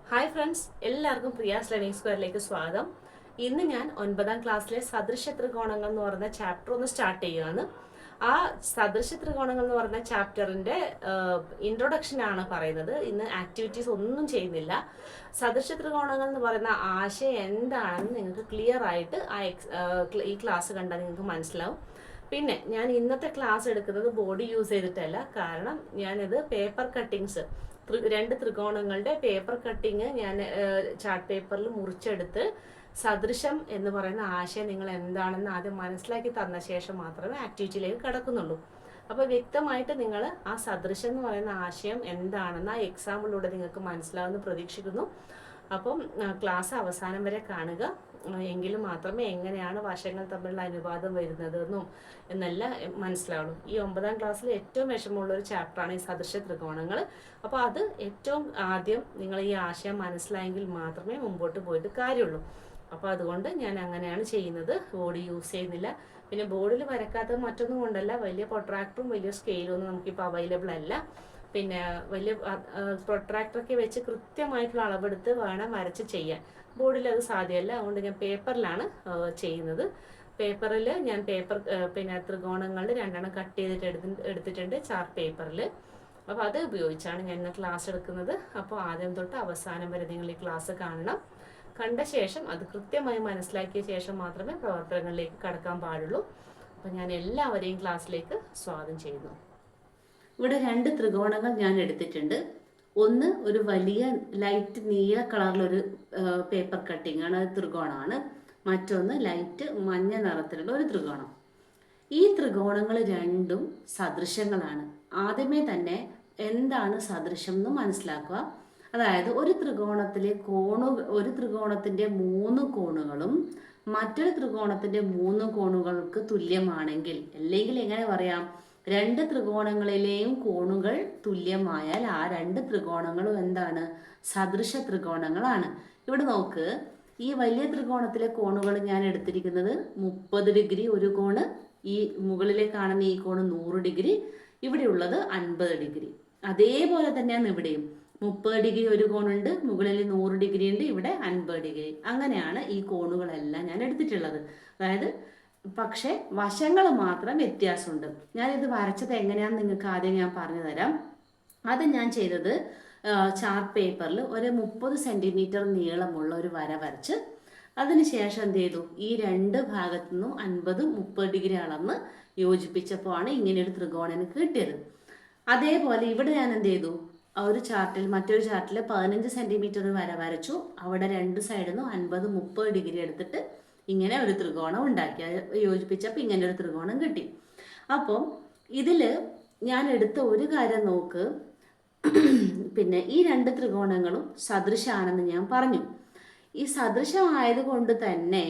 Hi friends, എല്ലാവർക്കും Priya's learning സ്ക്വയറിലേക്ക് സ്വാഗതം. ഇന്ന് ഞാൻ 9ാം ക്ലാസ്സിലെ സദൃശ ത്രികോണങ്ങൾ എന്ന് പറയുന്ന ചാപ്റ്റർ ഒന്ന് സ്റ്റാർട്ട് ചെയ്യുകയാണ്. ആ സദൃശ ത്രികോണങ്ങൾ എന്ന് പറയുന്ന ചാപ്റ്ററിന്റെ ഇൻട്രൊഡക്ഷൻ ആണ് പറയുന്നത്. ഇന്ന് ആക്ടിവിറ്റീസ് ഒന്നും ചെയ്യുന്നില്ല. സദൃശ ത്രികോണങ്ങൾ എന്ന് പറയുന്ന ആശയം എന്താണെന്ന് നിങ്ങൾക്ക് ക്ലിയർ ആയിട്ട് ഈ ക്ലാസ് കണ്ടാൽ നിങ്ങൾക്ക് മനസ്സിലാവും. പിന്നെ ഞാൻ ഇന്നത്തെ ക്ലാസ് എടുക്കുന്നത് ബോർഡ് യൂസ് ചെയ്തിട്ടല്ല. കാരണം ഞാനിത് പേപ്പർ കട്ടിങ്സ്, രണ്ട് ത്രികോണങ്ങളുടെ പേപ്പർ കട്ടിങ് ഞാൻ ചാർട്ട് പേപ്പറിൽ മുറിച്ചെടുത്ത് സദൃശം എന്ന് പറയുന്ന ആശയം നിങ്ങൾ എന്താണെന്ന് ആദ്യം മനസ്സിലാക്കി തന്ന ശേഷം മാത്രമേ ആക്ടിവിറ്റിയിലേക്ക് കടക്കുന്നുള്ളൂ. അപ്പോൾ വ്യക്തമായിട്ട് നിങ്ങൾ ആ സദൃശം എന്ന് പറയുന്ന ആശയം എന്താണെന്ന് ആ എക്സാമ്പിളിലൂടെ നിങ്ങൾക്ക് മനസ്സിലാവുമെന്ന് പ്രതീക്ഷിക്കുന്നു. അപ്പം ക്ലാസ് അവസാനം വരെ കാണുക. എങ്കിലും മാത്രമേ എങ്ങനെയാണ് വശങ്ങൾ തമ്മിലുള്ള അനുപാതം വരുന്നതെന്നും എന്നെല്ലാം മനസ്സിലാവുള്ളൂ. ഈ 9ാം ക്ലാസ്സിൽ ഏറ്റവും വിഷമമുള്ള ഒരു ചാപ്റ്ററാണ് ഈ സദൃശ ത്രികോണങ്ങൾ. അപ്പോൾ അത് ഏറ്റവും ആദ്യം നിങ്ങൾ ഈ ആശയം മനസ്സിലായെങ്കിൽ മാത്രമേ മുമ്പോട്ട് പോയിട്ട് കാര്യമുള്ളൂ. അപ്പോൾ അതുകൊണ്ട് ഞാൻ അങ്ങനെയാണ് ചെയ്യുന്നത്. ബോർഡ് യൂസ് ചെയ്യുന്നില്ല. പിന്നെ ബോർഡിൽ വരക്കാത്തത് മറ്റൊന്നും കൊണ്ടല്ല, വലിയ പ്രൊട്രാക്ടറും വലിയ സ്കെയിലും ഒന്നും നമുക്കിപ്പോൾ അവൈലബിൾ അല്ല. പിന്നെ വലിയ പ്രൊട്രാക്ടറൊക്കെ വെച്ച് കൃത്യമായിട്ടുള്ള അളവെടുത്ത് വേണം വരച്ച് ചെയ്യാൻ. ബോർഡിൽ അത് സാധ്യമല്ല. അതുകൊണ്ട് ഞാൻ പേപ്പറിലാണ് ചെയ്യുന്നത്. പേപ്പറിൽ ഞാൻ പിന്നെ ത്രികോണങ്ങളിൽ 2 കട്ട് ചെയ്തിട്ട് എടുത്തിട്ടുണ്ട് ചാർട്ട് പേപ്പറിൽ. അപ്പോൾ അത് ഉപയോഗിച്ചാണ് ഞാൻ ഇന്ന് ക്ലാസ് എടുക്കുന്നത്. അപ്പോൾ ആദ്യം തൊട്ട് അവസാനം വരെ നിങ്ങൾ ഈ ക്ലാസ് കാണണം. കണ്ട ശേഷം അത് കൃത്യമായി മനസ്സിലാക്കിയ ശേഷം മാത്രമേ പ്രവർത്തനങ്ങളിലേക്ക് കടക്കാൻ പാടുള്ളൂ. അപ്പോൾ ഞാൻ എല്ലാവരെയും ക്ലാസ്സിലേക്ക് സ്വാഗതം ചെയ്യുന്നു. ഇവിടെ 2 ത്രികോണങ്ങൾ ഞാൻ എടുത്തിട്ടുണ്ട്. ഒന്ന് ഒരു വലിയ ലൈറ്റ് നീല കളറിലൊരു പേപ്പർ കട്ടിംഗ് ആണ്, ത്രികോണമാണ്. മറ്റൊന്ന് ലൈറ്റ് മഞ്ഞ നിറത്തിലുള്ള ഒരു ത്രികോണം. ഈ ത്രികോണങ്ങൾ രണ്ടും സദൃശങ്ങളാണ്. ആദ്യമേ തന്നെ എന്താണ് സദൃശം എന്ന് മനസ്സിലാക്കുക. അതായത് ഒരു ത്രികോണത്തിൻ്റെ 3 കോണുകളും മറ്റൊരു ത്രികോണത്തിൻ്റെ 3 കോണുകൾക്ക് തുല്യമാണെങ്കിൽ, അല്ലെങ്കിൽ എങ്ങനെ പറയാം, 2 ത്രികോണങ്ങളിലെയും കോണുകൾ തുല്യമായാൽ ആ 2 ത്രികോണങ്ങളും എന്താണ്? സദൃശ ത്രികോണങ്ങളാണ്. ഇവിടെ നോക്ക്, ഈ വലിയ ത്രികോണത്തിലെ കോണുകൾ ഞാൻ എടുത്തിരിക്കുന്നത് 30 ഡിഗ്രി ഒരു കോണ്, ഈ മുകളിലെ കാണുന്ന ഈ കോണ് 100 ഡിഗ്രി, ഇവിടെയുള്ളത് 50 ഡിഗ്രി. അതേപോലെ തന്നെയാണ് ഇവിടെയും 30 ഡിഗ്രി ഒരു കോണുണ്ട്, മുകളിൽ 100 ഡിഗ്രി ഉണ്ട്, ഇവിടെ 50 ഡിഗ്രി. അങ്ങനെയാണ് ഈ കോണുകളെല്ലാം ഞാൻ എടുത്തിട്ടുള്ളത്. അതായത് പക്ഷേ വശങ്ങൾ മാത്രം വ്യത്യാസമുണ്ട്. ഞാനിത് വരച്ചത് എങ്ങനെയാണെന്ന് നിങ്ങൾക്ക് ആദ്യം ഞാൻ പറഞ്ഞു തരാം. അത് ഞാൻ ചെയ്തത് ചാർട്ട് പേപ്പറിൽ ഒരു 30 സെൻറ്റിമീറ്റർ നീളമുള്ള ഒരു വര വരച്ച് അതിനുശേഷം എന്ത് ചെയ്തു, ഈ 2 ഭാഗത്തു നിന്നും 50-30 ഡിഗ്രി അളന്ന് യോജിപ്പിച്ചപ്പോഴാണ് ഇങ്ങനെയൊരു ത്രികോണം കിട്ടിയത്. അതേപോലെ ഇവിടെ ഞാൻ എന്ത് ചെയ്തു, മറ്റൊരു ചാർട്ടിൽ 15 സെൻറ്റിമീറ്റർ വര വരച്ചു. അവിടെ 2 സൈഡിൽ നിന്നും 50-30 ഡിഗ്രി എടുത്തിട്ട് ഇങ്ങനെ ഒരു ത്രികോണം ഉണ്ടാക്കി. യോജിപ്പിച്ചപ്പോൾ ഇങ്ങനെ ഒരു ത്രികോണം കിട്ടി. അപ്പോൾ ഇതിൽ ഞാൻ എടുത്ത ഒരു കാര്യം നോക്ക്, പിന്നെ ഈ 2 ത്രികോണങ്ങളും സദൃശമാണെന്ന് ഞാൻ പറഞ്ഞു. ഈ സദൃശമായതുകൊണ്ട് തന്നെ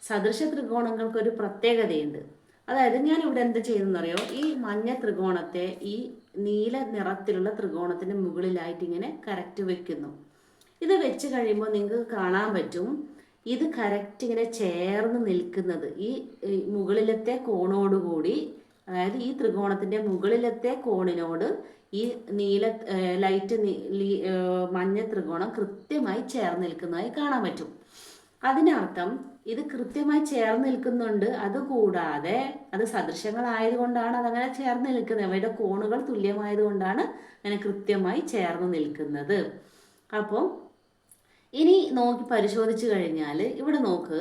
സദൃശ ത്രികോണങ്ങൾക്കൊരു പ്രത്യേകതയുണ്ട്. അതായത് ഞാൻ ഇവിടെ എന്ത് ചെയ്യുന്നറിയോ, ഈ മഞ്ഞ ത്രികോണത്തെ ഈ നീല നിറത്തിലുള്ള ത്രികോണത്തിന് മുകളിലായിട്ട് ഇങ്ങനെ കറക്റ്റ് വെക്കുന്നു. ഇത് വെച്ച് കഴിയുമ്പോൾ നിങ്ങൾക്ക് കാണാൻ പറ്റും, ഇത് കറക്റ്റ് ഇങ്ങനെ ചേർന്ന് നിൽക്കുന്നത് ഈ മുകളിലത്തെ കോണോടുകൂടി, അതായത് ഈ ത്രികോണത്തിൻ്റെ മുകളിലത്തെ കോണിനോട് ഈ ലൈറ്റ് മഞ്ഞ ത്രികോണം കൃത്യമായി ചേർന്ന് നിൽക്കുന്നതായി കാണാൻ പറ്റും. അതിനർത്ഥം ഇത് കൃത്യമായി ചേർന്ന് നിൽക്കുന്നുണ്ട്. അതുകൂടാതെ അത് സദൃശങ്ങളായതുകൊണ്ടാണ് അതങ്ങനെ ചേർന്ന് നിൽക്കുന്നത്. അവയുടെ കോണുകൾ തുല്യമായതുകൊണ്ടാണ് അങ്ങനെ കൃത്യമായി ചേർന്ന് നിൽക്കുന്നത്. അപ്പോൾ ഇനി നോക്കി പരിശോധിച്ച് കഴിഞ്ഞാൽ ഇവിടെ നോക്ക്,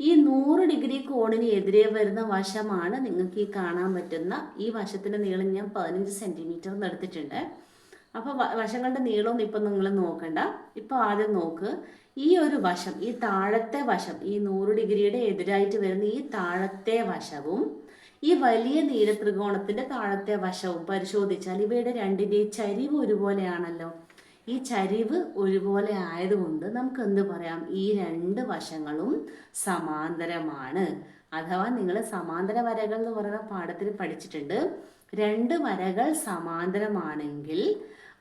ഈ 100 ഡിഗ്രി കോണിന് എതിരെ വരുന്ന വശമാണ് നിങ്ങൾക്ക് ഈ കാണാൻ പറ്റുന്ന ഈ വശത്തിൻ്റെ നീളം ഞാൻ 15 സെൻറ്റിമീറ്റർ എടുത്തിട്ടുണ്ട്. അപ്പോൾ വശങ്ങളുടെ നീളമൊന്നും ഇപ്പം നിങ്ങൾ നോക്കണ്ട. ഇപ്പോൾ ആദ്യം നോക്ക്, ഈ ഒരു വശം, ഈ താഴത്തെ വശം, ഈ 100 ഡിഗ്രിയുടെ എതിരായിട്ട് വരുന്ന ഈ താഴത്തെ വശവും ഈ വലിയ നീല ത്രികോണത്തിൻ്റെ താഴത്തെ വശവും പരിശോധിച്ചാൽ ഇവയുടെ രണ്ടിൻ്റെയും ചരിവ് ഒരുപോലെയാണല്ലോ. ഈ ചരിവ് ഒരുപോലെ ആയതുകൊണ്ട് നമുക്ക് എന്ത് പറയാം, ഈ 2 വശങ്ങളും സമാന്തരമാണ്. അഥവാ നിങ്ങൾ സമാന്തര വരകൾ എന്ന് പറയുന്ന പാഠത്തിൽ പഠിച്ചിട്ടുണ്ട്. 2 വരകൾ സമാന്തരമാണെങ്കിൽ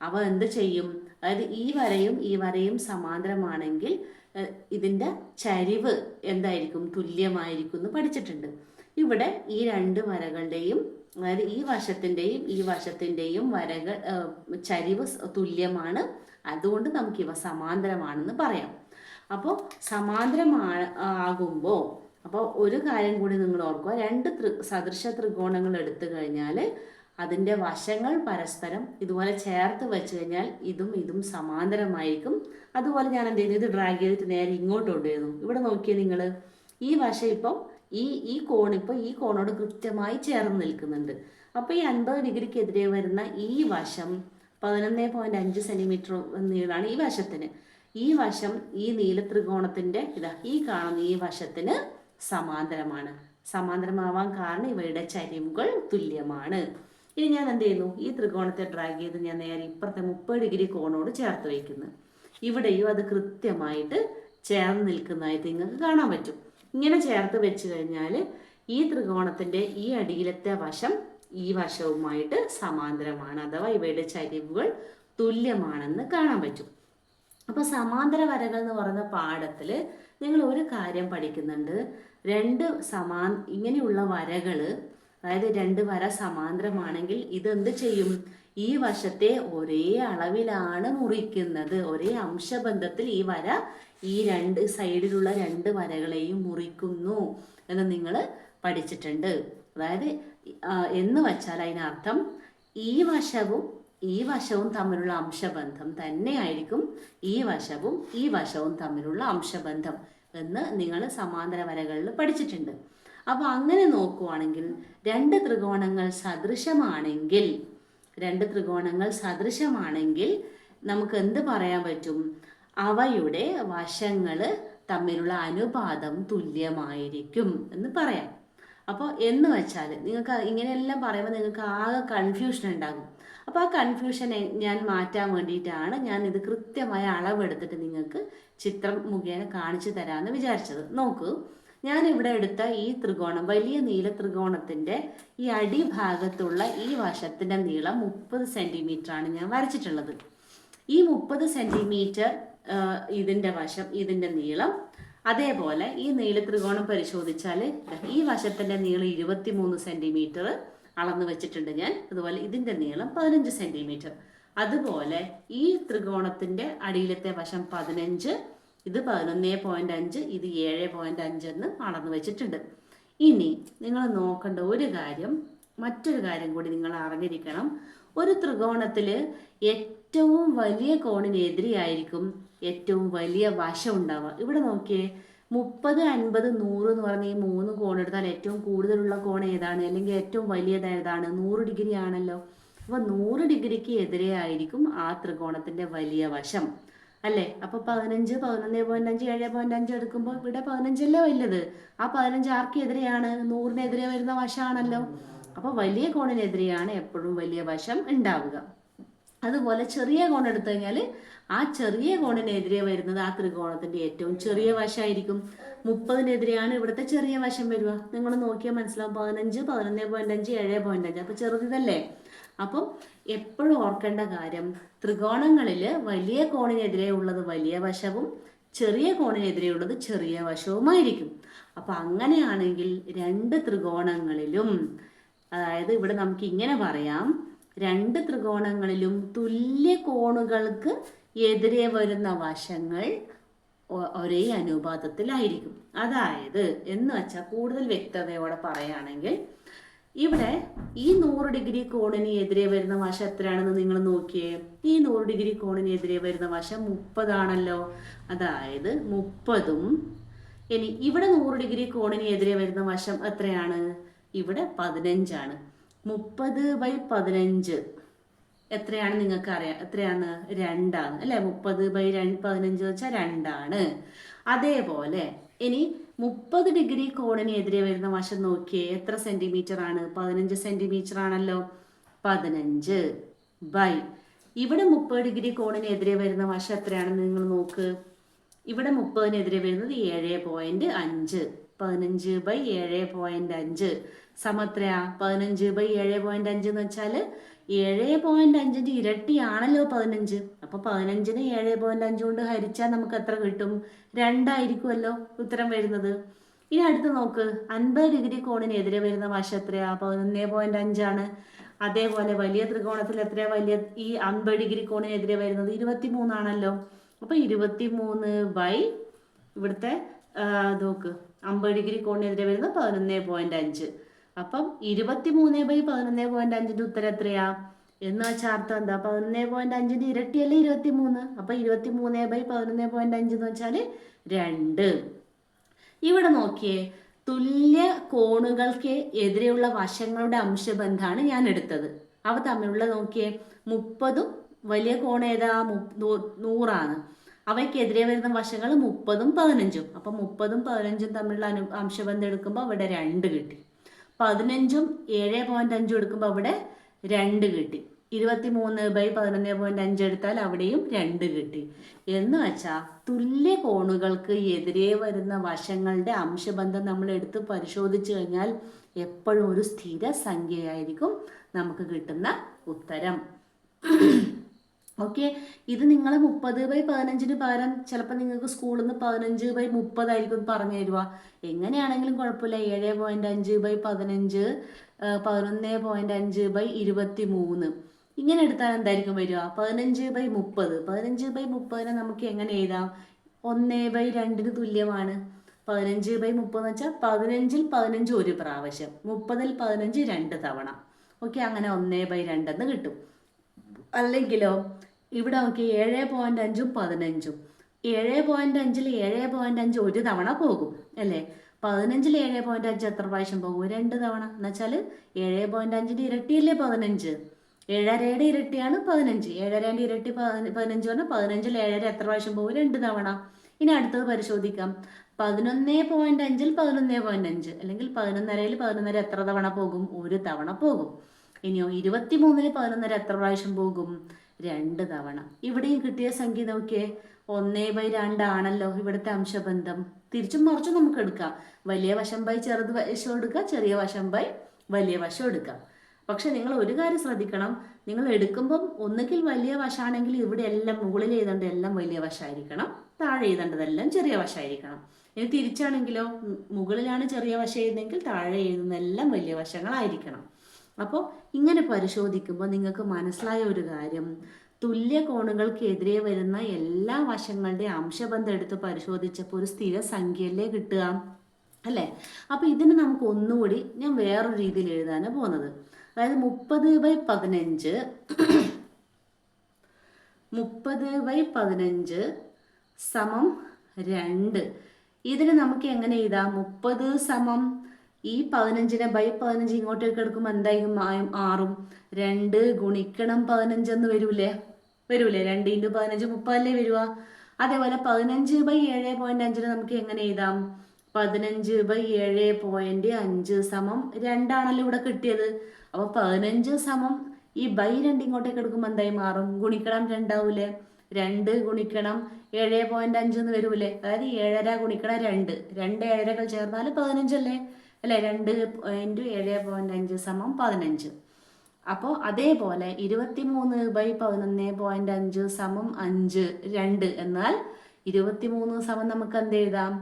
അവ എന്ത് ചെയ്യും, അതായത് ഈ വരയും സമാന്തരമാണെങ്കിൽ ഇതിൻ്റെ ചരിവ് എന്തായിരിക്കും, തുല്യമായിരിക്കും എന്ന് പഠിച്ചിട്ടുണ്ട്. ഇവിടെ ഈ 2 വരകളുടെയും, അതായത് ഈ വശത്തിൻ്റെയും വരകൾ ചരിവ് തുല്യമാണ്. അതുകൊണ്ട് നമുക്കിവ സമാന്തരമാണെന്ന് പറയാം. അപ്പോൾ ആകുമ്പോൾ അപ്പോൾ ഒരു കാര്യം കൂടി നിങ്ങൾ ഓർക്കുക, രണ്ട് സദൃശ ത്രികോണങ്ങൾ എടുത്തു കഴിഞ്ഞാൽ അതിൻ്റെ വശങ്ങൾ പരസ്പരം ഇതുപോലെ ചേർത്ത് വെച്ച് കഴിഞ്ഞാൽ ഇതും ഇതും സമാന്തരമായിരിക്കും. അതുപോലെ ഞാൻ എന്ത് ചെയ്തു, ഇത് ഡ്രാഗ് ചെയ്തിട്ട് നേരെ ഇങ്ങോട്ട് കൊണ്ടുവരുന്നു. ഇവിടെ നോക്കിയേ നിങ്ങൾ, ഈ വശം ഇപ്പം ഈ കോണിപ്പോൾ ഈ കോണോട് കൃത്യമായി ചേർന്ന് നിൽക്കുന്നുണ്ട്. അപ്പോൾ ഈ 50 ഡിഗ്രിക്കെതിരെ വരുന്ന ഈ വശം 11.5 സെൻറ്റിമീറ്റർ നീളമാണ് ഈ വശത്തിന്. ഈ വശം ഈ നീല ത്രികോണത്തിൻ്റെ ഈ കാണുന്ന ഈ വശത്തിന് സമാന്തരമാണ്. സമാന്തരമാവാൻ കാരണം ഇവയുടെ ചരിവുകൾ തുല്യമാണ്. ഇനി ഞാൻ എന്ത് ചെയ്യുന്നു, ഈ ത്രികോണത്തെ ഡ്രാഗ് ചെയ്ത് ഞാൻ നേരെ ഇപ്പുറത്തെ 30 ഡിഗ്രി കോണോട് ചേർത്ത് വയ്ക്കുന്നു. ഇവിടെയും അത് കൃത്യമായിട്ട് ചേർന്ന് നിൽക്കുന്നതായിട്ട് നിങ്ങൾക്ക് കാണാൻ പറ്റും. ഇങ്ങനെ ചേർത്ത് വെച്ച് കഴിഞ്ഞാൽ ഈ ത്രികോണത്തിൻ്റെ ഈ അടിയിലത്തെ വശം ഈ വശവുമായിട്ട് സമാന്തരമാണ്, അഥവാ ഇവയുടെ ചരിവുകൾ തുല്യമാണെന്ന് കാണാൻ പറ്റും. അപ്പോൾ സമാന്തര വരകൾ എന്ന് പറയുന്ന പാഠത്തിൽ നിങ്ങൾ ഒരു കാര്യം പഠിക്കുന്നുണ്ട്. ഇങ്ങനെയുള്ള വരകൾ, അതായത് രണ്ട് വര സമാന്തരമാണെങ്കിൽ ഇതെന്ത് ചെയ്യും, ഈ വശത്തെ ഒരേ അളവിലാണ് മുറിക്കുന്നത്. ഒരേ അംശബന്ധത്തിൽ ഈ വര ഈ രണ്ട് സൈഡിലുള്ള രണ്ട് വരകളെയും മുറിക്കുന്നു എന്ന് നിങ്ങൾ പഠിച്ചിട്ടുണ്ട്. അതായത് എന്ന് വച്ചാൽ അതിനർത്ഥം ഈ വശവും തമ്മിലുള്ള അംശബന്ധം തന്നെയായിരിക്കും ഈ വശവും തമ്മിലുള്ള അംശബന്ധം എന്ന് നിങ്ങൾ സമാന്തര വരകളിൽ പഠിച്ചിട്ടുണ്ട്. അപ്പോൾ അങ്ങനെ നോക്കുവാണെങ്കിൽ രണ്ട് ത്രികോണങ്ങൾ സദൃശമാണെങ്കിൽ നമുക്ക് എന്ത് പറയാൻ പറ്റും, അവയുടെ വശങ്ങൾ തമ്മിലുള്ള അനുപാതം തുല്യമായിരിക്കും എന്ന് പറയാം. അപ്പോൾ എന്ന് വെച്ചാൽ നിങ്ങൾക്ക് ഇങ്ങനെയെല്ലാം പറയുമ്പോൾ നിങ്ങൾക്ക് ആകെ കൺഫ്യൂഷൻ ഉണ്ടാകും. അപ്പോൾ ആ കൺഫ്യൂഷനെ ഞാൻ മാറ്റാൻ വേണ്ടിയിട്ടാണ് ഞാൻ ഇത് കൃത്യമായ അളവെടുത്തിട്ട് നിങ്ങൾക്ക് ചിത്രം മുഖേന കാണിച്ചു തരാമെന്ന് വിചാരിച്ചത്. നോക്കൂ, ഞാൻ ഇവിടെ എടുത്ത ഈ ത്രികോണം, വലിയ നീല ത്രികോണത്തിൻ്റെ ഈ അടിഭാഗത്തുള്ള ഈ വശത്തിൻ്റെ നീളം 30 സെൻറ്റിമീറ്റർ ആണ് ഞാൻ വരച്ചിട്ടുള്ളത്. ഈ 30 സെൻറ്റിമീറ്റർ ഇതിൻ്റെ നീളം. അതേപോലെ ഈ നീല ത്രികോണം പരിശോധിച്ചാൽ ഈ വശത്തിൻ്റെ നീളം 23 സെൻറ്റിമീറ്റർ അളന്ന് വെച്ചിട്ടുണ്ട് ഞാൻ. അതുപോലെ ഇതിൻ്റെ നീളം 15 സെൻറ്റിമീറ്റർ. അതുപോലെ ഈ ത്രികോണത്തിൻ്റെ അടിയിലത്തെ വശം 15, ഇത് 11.5, ഇത് 7.5 എന്ന് അളന്ന് വെച്ചിട്ടുണ്ട്. ഇനി നിങ്ങൾ നോക്കേണ്ട മറ്റൊരു കാര്യം കൂടി നിങ്ങൾ അറിഞ്ഞിരിക്കണം. ഒരു ത്രികോണത്തിൽ ഏറ്റവും വലിയ കോണിനെതിരെയായിരിക്കും ഏറ്റവും വലിയ വശം ഉണ്ടാവുക. ഇവിടെ നോക്കിയേ, 30, 50, 100 എന്ന് പറഞ്ഞ ഈ 3 കോൺ എടുത്താൽ ഏറ്റവും കൂടുതലുള്ള കോൺ ഏതാണ്, അല്ലെങ്കിൽ ഏറ്റവും വലിയത് ഏതാണ്? 100 ഡിഗ്രി ആണല്ലോ. അപ്പോൾ 100 ഡിഗ്രിക്ക് എതിരെയായിരിക്കും ആ ത്രികോണത്തിൻ്റെ വലിയ വശം അല്ലേ. അപ്പോൾ 15, 11.5, 7.5 എടുക്കുമ്പോൾ ഇവിടെ 15 അല്ലേ വലുത്. ആ 15 ആർക്കെതിരെയാണ്? 100-നെതിരെ വരുന്ന വശമാണല്ലോ. അപ്പോൾ വലിയ കോണിനെതിരെയാണ് എപ്പോഴും വലിയ വശം ഉണ്ടാവുക. അതുപോലെ ചെറിയ കോൺ എടുത്തു കഴിഞ്ഞാൽ ആ ചെറിയ കോണിനെതിരെ വരുന്നത് ആ ത്രികോണത്തിൻ്റെ ഏറ്റവും ചെറിയ വശമായിരിക്കും. 30-നെതിരെയാണ് ഇവിടുത്തെ ചെറിയ വശം വരിക. നിങ്ങൾ നോക്കിയാൽ മനസ്സിലാവും, 15, 11.5, 7.5. അപ്പോൾ ചെറുതല്ലേ. അപ്പം എപ്പോഴും ഓർക്കേണ്ട കാര്യം, ത്രികോണങ്ങളിൽ വലിയ കോണിനെതിരെ ഉള്ളത് വലിയ വശവും ചെറിയ കോണിനെതിരെ ഉള്ളത് ചെറിയ വശവുമായിരിക്കും. അപ്പം അങ്ങനെയാണെങ്കിൽ രണ്ട് ത്രികോണങ്ങളിലും, അതായത് ഇവിടെ നമുക്ക് ഇങ്ങനെ പറയാം, രണ്ട് ത്രികോണങ്ങളിലും തുല്യ കോണുകൾക്ക് എതിരെ വരുന്ന വശങ്ങൾ ഒരേ അനുപാതത്തിലായിരിക്കും. അതായത് എന്ന് വെച്ചാൽ കൂടുതൽ വ്യക്തതയോടെ പറയുകയാണെങ്കിൽ, ഇവിടെ ഈ 100 ഡിഗ്രി കോണിന് എതിരെ വരുന്ന വശം എത്രയാണെന്ന് നിങ്ങൾ നോക്കിയേ. ഈ 100 ഡിഗ്രി കോണിന് എതിരെ വരുന്ന വശം 30 ആണല്ലോ. അതായത് 30ഉം, ഇനി ഇവിടെ 100 ഡിഗ്രി കോണിന് എതിരെ വരുന്ന വശം എത്രയാണ്? ഇവിടെ 15 ആണ്. 30/15 എത്രയാണ് നിങ്ങൾക്ക് അറിയാം? എത്രയാണ്? 2 ആണ് അല്ലേ. 30/15 വെച്ചാൽ 2 ആണ്. അതേപോലെ ഇനി 30 ഡിഗ്രി കോണിന് എതിരെ വരുന്ന വശം നോക്കിയേ, എത്ര സെൻറ്റിമീറ്റർ ആണ്? 15 സെൻറ്റിമീറ്റർ ആണല്ലോ. 15 ഇവിടെ 30 ഡിഗ്രി കോണിന് എതിരെ വരുന്ന വശം എത്രയാണെന്ന് നിങ്ങൾ നോക്ക്. ഇവിടെ 30-നെതിരെ വരുന്നത് 7.5. 15/7.5 സമത്രയാ 15/7.5 എന്ന് വെച്ചാൽ 7.5ൻ്റെ ഇരട്ടിയാണല്ലോ 15. അപ്പോൾ 15നെ 7.5 കൊണ്ട് ഹരിച്ചാൽ നമുക്ക് എത്ര കിട്ടും? 2 ആയിരിക്കുമല്ലോ ഉത്തരം വരുന്നത്. ഇനി അടുത്ത് നോക്ക്, 50 ഡിഗ്രി കോണിനെതിരെ വരുന്ന വശം എത്രയാ? 11.5 ആണ്. അതേപോലെ വലിയ ത്രികോണത്തിൽ എത്രയാ വലിയ ഈ 50 ഡിഗ്രി കോണിനെതിരെ വരുന്നത് 23 അപ്പോൾ 23 ഇവിടുത്തെ നോക്ക് 50 ഡിഗ്രി കോണിനെതിരെ വരുന്നത് 11.5. അപ്പം 23/11.5 ഉത്തരം എത്രയാ എന്ന് വെച്ചാൽ അർത്ഥം എന്താ? 11.5 ഇരട്ടിയല്ലേ 23. അപ്പൊ 23/11.5 എന്ന് വെച്ചാൽ 2. ഇവിടെ നോക്കിയേ, തുല്യ കോണുകൾക്ക് എതിരെയുള്ള വശങ്ങളുടെ അംശബന്ധമാണ് ഞാൻ എടുത്തത്. അവ തമ്മിലുള്ള നോക്കിയേ, 30ഉം വലിയ കോൺ ഏതാ 100 അവയ്ക്കെതിരെ വരുന്ന വശങ്ങൾ 30ഉം 15ഉം. അപ്പം 30ഉം 15ഉം തമ്മിലുള്ള അംശബന്ധം എടുക്കുമ്പോൾ അവിടെ 2 കിട്ടി. 15ഉം 7.5 എടുക്കുമ്പോൾ അവിടെ 2 കിട്ടി. 23/11.5 എടുത്താൽ അവിടെയും 2 കിട്ടി. എന്ന് വെച്ചാൽ തുല്യ കോണുകൾക്ക് എതിരെ വരുന്ന വശങ്ങളുടെ അംശബന്ധം നമ്മൾ എടുത്ത് പരിശോധിച്ചു കഴിഞ്ഞാൽ എപ്പോഴും ഒരു സ്ഥിര സംഖ്യയായിരിക്കും നമുക്ക് കിട്ടുന്ന ഉത്തരം. ഓക്കെ, ഇത് നിങ്ങൾ 30/15 പകരം ചിലപ്പോൾ നിങ്ങൾക്ക് സ്കൂളിൽ നിന്ന് 15/30 ആയിരിക്കും പറഞ്ഞു തരുക. എങ്ങനെയാണെങ്കിലും കുഴപ്പമില്ല. 7.5/15 11.5/23 ഇങ്ങനെ എടുത്താൽ എന്തായിരിക്കും വരിക? 15/30. 15/30 നമുക്ക് എങ്ങനെ എഴുതാം? 1/2 തുല്യമാണ്. 15/30 എന്ന് വെച്ചാൽ 15ൽ 15 ഒരു പ്രാവശ്യം, 30ൽ 15 2 തവണ. ഓക്കെ, അങ്ങനെ 1/2 എന്ന് കിട്ടും. അല്ലെങ്കിലോ ഇവിടെ നോക്കി 7.5ഉം 15ഉം. 7.5ൽ 7.5 ഒരു തവണ പോകും അല്ലേ? 15ൽ 7.5 എത്ര പ്രാവശ്യം പോകും? 2 തവണ. എന്നുവെച്ചാൽ 7.5ന്റെ ഇരട്ടിയല്ലേ 15. 7.5യുടെ ഇരട്ടിയാണ് 15. 7.5ന്റെ ഇരട്ടി 15 പറഞ്ഞാൽ 15ൽ 7.5 എത്ര പ്രാവശ്യം പോകും? 2 തവണ. ഇനി അടുത്തത് പരിശോധിക്കാം. 11.5ൽ 11.5 അല്ലെങ്കിൽ 11.5ൽ 11.5 എത്ര തവണ പോകും? ഒരു തവണ പോകും. ഇനിയോ 23ൽ 11.5 എത്ര പ്രാവശ്യം പോകും? 2 തവണ. ഇവിടെയും കിട്ടിയ സംഖ്യ നോക്കിയേ, 1/2 ആണല്ലോ ഇവിടുത്തെ അംശബന്ധം. തിരിച്ചും മറിച്ചും നമുക്ക് എടുക്കാം. വലിയ വശം ബൈ ചെറുത് വശം എടുക്കുക, ചെറിയ വശം ബൈ വലിയ വശം എടുക്കാം. പക്ഷെ നിങ്ങൾ ഒരു കാര്യം ശ്രദ്ധിക്കണം, നിങ്ങൾ എടുക്കുമ്പം ഒന്നുകിൽ വലിയ വശമാണെങ്കിൽ ഇവിടെ എല്ലാം മുകളിൽ എഴുതേണ്ട എല്ലാം വലിയ വശമായിരിക്കണം, താഴെ എഴുതേണ്ടതെല്ലാം ചെറിയ വശമായിരിക്കണം. ഇനി തിരിച്ചാണെങ്കിലോ, മുകളിലാണ് ചെറിയ വശം എഴുതുന്നെങ്കിൽ താഴെ എഴുതുന്നതെല്ലാം വലിയ വശങ്ങളായിരിക്കണം. അപ്പോൾ ഇങ്ങനെ പരിശോധിക്കുമ്പോൾ നിങ്ങൾക്ക് മനസ്സിലായ ഒരു കാര്യം, തുല്യ കോണുകൾക്കെതിരെ വരുന്ന എല്ലാ വശങ്ങളുടെയും അംശബന്ധം എടുത്ത് പരിശോധിച്ചപ്പോൾ ഒരു സ്ഥിര സംഖ്യയല്ലേ കിട്ടുക അല്ലേ? അപ്പോൾ ഇതിന് നമുക്ക് ഒന്നുകൂടി ഞാൻ വേറൊരു രീതിയിൽ എഴുതാനാണ് പോകുന്നത്. അതായത് 30/15 സമം 2. ഇതിന് നമുക്ക് എങ്ങനെ എഴുതാം? 30 സമം ഈ 15നെ ബൈ 15 ഇങ്ങോട്ടേക്ക് എടുക്കുമ്പോൾ എന്തായാലും മാറും. 2 ഗുണിക്കണം 15 എന്ന് വരൂലേ? 2 × 15 30 വരിക. അതേപോലെ 15/7.5 നമുക്ക് എങ്ങനെ എഴുതാം? 15/7.5 സമം 2 ആണല്ലോ ഇവിടെ കിട്ടിയത്. അപ്പോൾ 15 സമം ഈ ബൈ 2 ഇങ്ങോട്ടേക്ക് എടുക്കുമ്പോൾ എന്തായി മാറും? ഗുണിക്കണം 2 ആവൂലേ? 2 ഗുണിക്കണം 7.5 എന്ന് വരൂലേ? അതായത് 7.5 ഗുണിക്കണം 2, 2 7കൾ ചേർന്നാൽ 15 അല്ലേ? 2 × 7.5 സമം 15. അപ്പോൾ അതേപോലെ 23/11.5 സമം 5 2 എന്നാൽ 23 സമം നമുക്ക് എന്ത് എഴുതാം?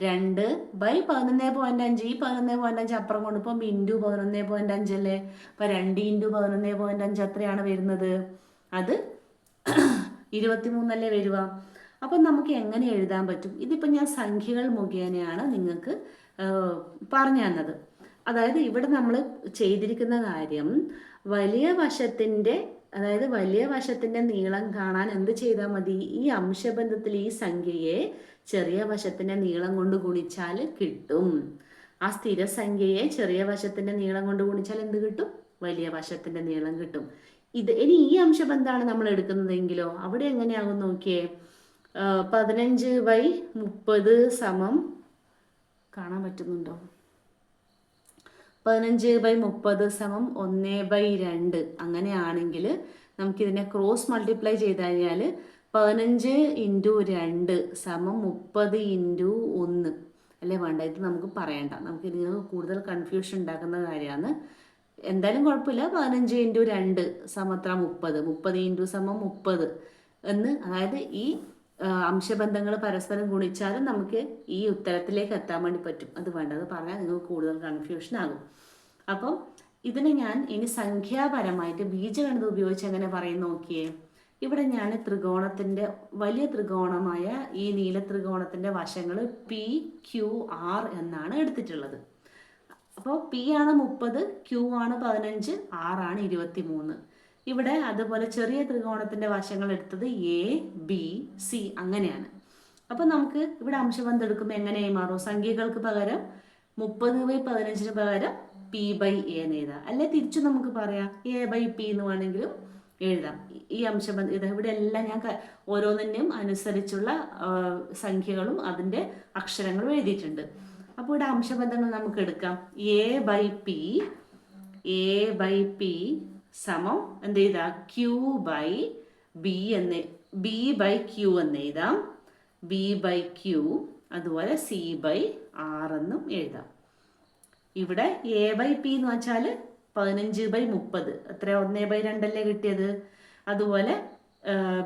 2/11.5. ഈ 11.5 അപ്പുറം കൊണ്ടിപ്പം ഇൻറ്റു 11.5 അല്ലേ? അപ്പം 2 × 11.5 എത്രയാണ് വരുന്നത്? അത് 23 അല്ലേ വരിക. അപ്പം നമുക്ക് എങ്ങനെ എഴുതാൻ പറ്റും? ഇതിപ്പോൾ ഞാൻ സംഖ്യകൾ മുഖേനയാണ് നിങ്ങൾക്ക് പറഞ്ഞു തന്നത്. അതായത് ഇവിടെ നമ്മൾ ചെയ്തിരിക്കുന്ന കാര്യം, വലിയ വശത്തിൻ്റെ നീളം കാണാൻ എന്ത് ചെയ്താൽ മതി? ഈ അംശബന്ധത്തിൽ ഈ സംഖ്യയെ ചെറിയ വശത്തിൻ്റെ നീളം കൊണ്ട് ഗുണിച്ചാൽ കിട്ടും. ആ സ്ഥിര സംഖ്യയെ ചെറിയ വശത്തിൻ്റെ നീളം കൊണ്ട് ഗുണിച്ചാൽ എന്ത് കിട്ടും? വലിയ വശത്തിൻ്റെ നീളം കിട്ടും. ഇനി ഈ അംശബന്ധമാണ് നമ്മൾ എടുക്കുന്നതെങ്കിലോ അവിടെ എങ്ങനെയാകും നോക്കിയേ. 15/30 സമം, കാണാൻ പറ്റുന്നുണ്ടോ? 15/30 സമം 1/2. അങ്ങനെയാണെങ്കിൽ നമുക്കിതിനെ ക്രോസ് മൾട്ടിപ്ലൈ ചെയ്ത് കഴിഞ്ഞാൽ 15 × 2 സമം 30 × 1 അല്ലേ വേണ്ട? ഇത് നമുക്ക് പറയണ്ട, നമുക്ക് ഇതിന് കൂടുതൽ കൺഫ്യൂഷൻ ഉണ്ടാക്കുന്ന കാര്യമാണ്. എന്തായാലും കുഴപ്പമില്ല. 15 × 2 സമത്ര 30, 30 × സമം 30 എന്ന്, അതായത് ഈ അംശബന്ധങ്ങൾ പരസ്പരം ഗുണിച്ചാലും നമുക്ക് ഈ ഉത്തരത്തിലേക്ക് എത്താൻ വേണ്ടി പറ്റും. അത് വേണ്ട, അത് പറഞ്ഞാൽ നിങ്ങൾക്ക് കൂടുതൽ കൺഫ്യൂഷൻ ആകും. അപ്പം ഇതിനെ ഞാൻ ഇനി സംഖ്യാപരമായിട്ട് ബീജഗണിതം ഉപയോഗിച്ച് എങ്ങനെ പറയും നോക്കിയേ. ഇവിടെ ഞാൻ ത്രികോണത്തിൻ്റെ വലിയ ത്രികോണമായ ഈ നീല ത്രികോണത്തിൻ്റെ വശങ്ങൾ പി ക്യു ആർ എന്നാണ് എടുത്തിട്ടുള്ളത്. അപ്പോൾ പി ആണ് 30, ക്യു ആണ് 15, ആർ ആണ് 23. ഇവിടെ അതുപോലെ ചെറിയ ത്രികോണത്തിൻ്റെ വശങ്ങൾ എടുത്തത് എ ബി സി അങ്ങനെയാണ്. അപ്പോൾ നമുക്ക് ഇവിടെ അംശബന്ധം എടുക്കുമ്പോൾ എങ്ങനെയായി മാറും? സംഖ്യകൾക്ക് പകരം 30/15 പകരം p/a എന്ന് എഴുതാം. അല്ലെ തിരിച്ചു നമുക്ക് പറയാം a/p എന്ന് വേണമെങ്കിലും എഴുതാം. ഈ അംശബന്ധം ഇത് ഇവിടെ എല്ലാം ഞാൻ ഓരോന്നിൻ്റെയും അനുസരിച്ചുള്ള സംഖ്യകളും അതിൻ്റെ അക്ഷരങ്ങളും എഴുതിയിട്ടുണ്ട്. അപ്പോൾ ഇവിടെ അംശബന്ധങ്ങൾ നമുക്ക് എടുക്കാം. a/p സമം എന്ത് ചെയ്താൽ q/b എന്ന് b/q എന്ന് എഴുതാം. b/q അതുപോലെ c/r എന്നും എഴുതാം. ഇവിടെ a/p എന്ന് വെച്ചാൽ 15/30 എത്ര 1/2 അല്ലേ കിട്ടിയത്. അതുപോലെ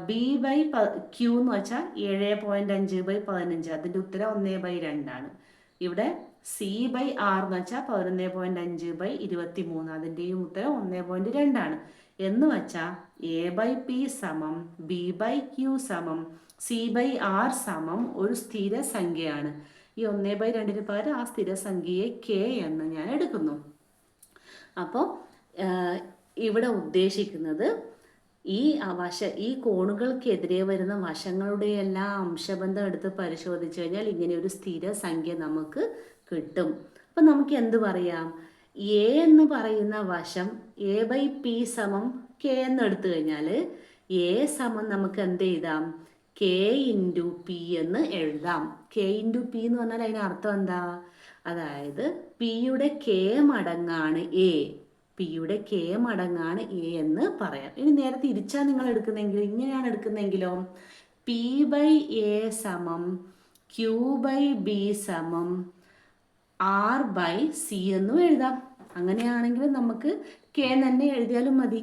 b/q എന്ന് വെച്ചാൽ 7.5/15 അതിൻ്റെ ഉത്തരം 1/2 ആണ്. ഇവിടെ c/r എന്ന് വെച്ചാൽ 11.5/23 അതിൻ്റെയും ഉത്തരം 1.2 ആണ്. എന്ന് വെച്ചാൽ a/p സമം b/q സമം c/r സമം ഒരു സ്ഥിര സംഖ്യയാണ്. ഈ 1/2 പകരം ആ സ്ഥിരസംഖ്യയെ k എന്ന് ഞാൻ എടുക്കുന്നു. അപ്പോൾ ഇവിടെ ഉദ്ദേശിക്കുന്നത് ഈ കോണുകൾക്കെതിരെ വരുന്ന വശങ്ങളുടെ എല്ലാം അംശബന്ധം എടുത്ത് പരിശോധിച്ച് കഴിഞ്ഞാൽ ഇങ്ങനെ ഒരു സ്ഥിര സംഖ്യ നമുക്ക് കിട്ടും. അപ്പം നമുക്ക് എന്ത് പറയാം? എ എന്ന് പറയുന്ന വശം a/p സമം k എന്ന് എടുത്തു കഴിഞ്ഞാൽ എ സമം നമുക്ക് എന്ത് എഴുതാം? k × p എന്ന് എഴുതാം. k × p എന്ന് പറഞ്ഞാൽ അതിന് അർത്ഥം എന്താ? അതായത് പിയുടെ k മടങ്ങാണ് a. പിയുടെ k മടങ്ങാണ് a എന്ന് പറയാം. ഇനി നേരെ തിരിച്ചാണ് നിങ്ങൾ എടുക്കുന്നെങ്കിൽ ഇങ്ങനെയാണ് എടുക്കുന്നെങ്കിലോ p/a സമം q/b സമം r/c എന്നും എഴുതാം. അങ്ങനെയാണെങ്കിൽ നമുക്ക് k തന്നെ എഴുതിയാലും മതി.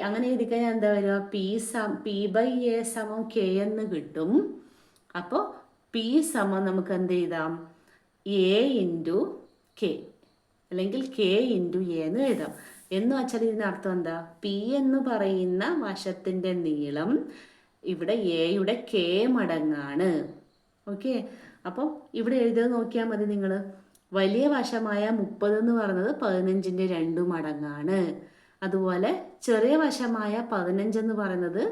അങ്ങനെ എഴുതി കഴിഞ്ഞാൽ എന്താ വരിക? p/a സമം k എന്ന് കിട്ടും. അപ്പോൾ p സമം നമുക്ക് എന്ത് എഴുതാം? a × k അല്ലെങ്കിൽ k × a എന്ന് എഴുതാം. എന്ന് വെച്ചാൽ ഇതിനർത്ഥം എന്താ? p എന്ന് പറയുന്ന വശത്തിൻ്റെ നീളം ഇവിടെ എയുടെ k മടങ്ങാണ്. ഓക്കെ, അപ്പോൾ ഇവിടെ എഴുതിയത് നോക്കിയാൽ മതി നിങ്ങൾ. വലിയ വശമായ 30 എന്ന് പറയുന്നത് 15ൻ്റെ 2 മടങ്ങാണ്. അതുപോലെ ചെറിയ വശമായ 15 എന്ന് പറയുന്നത്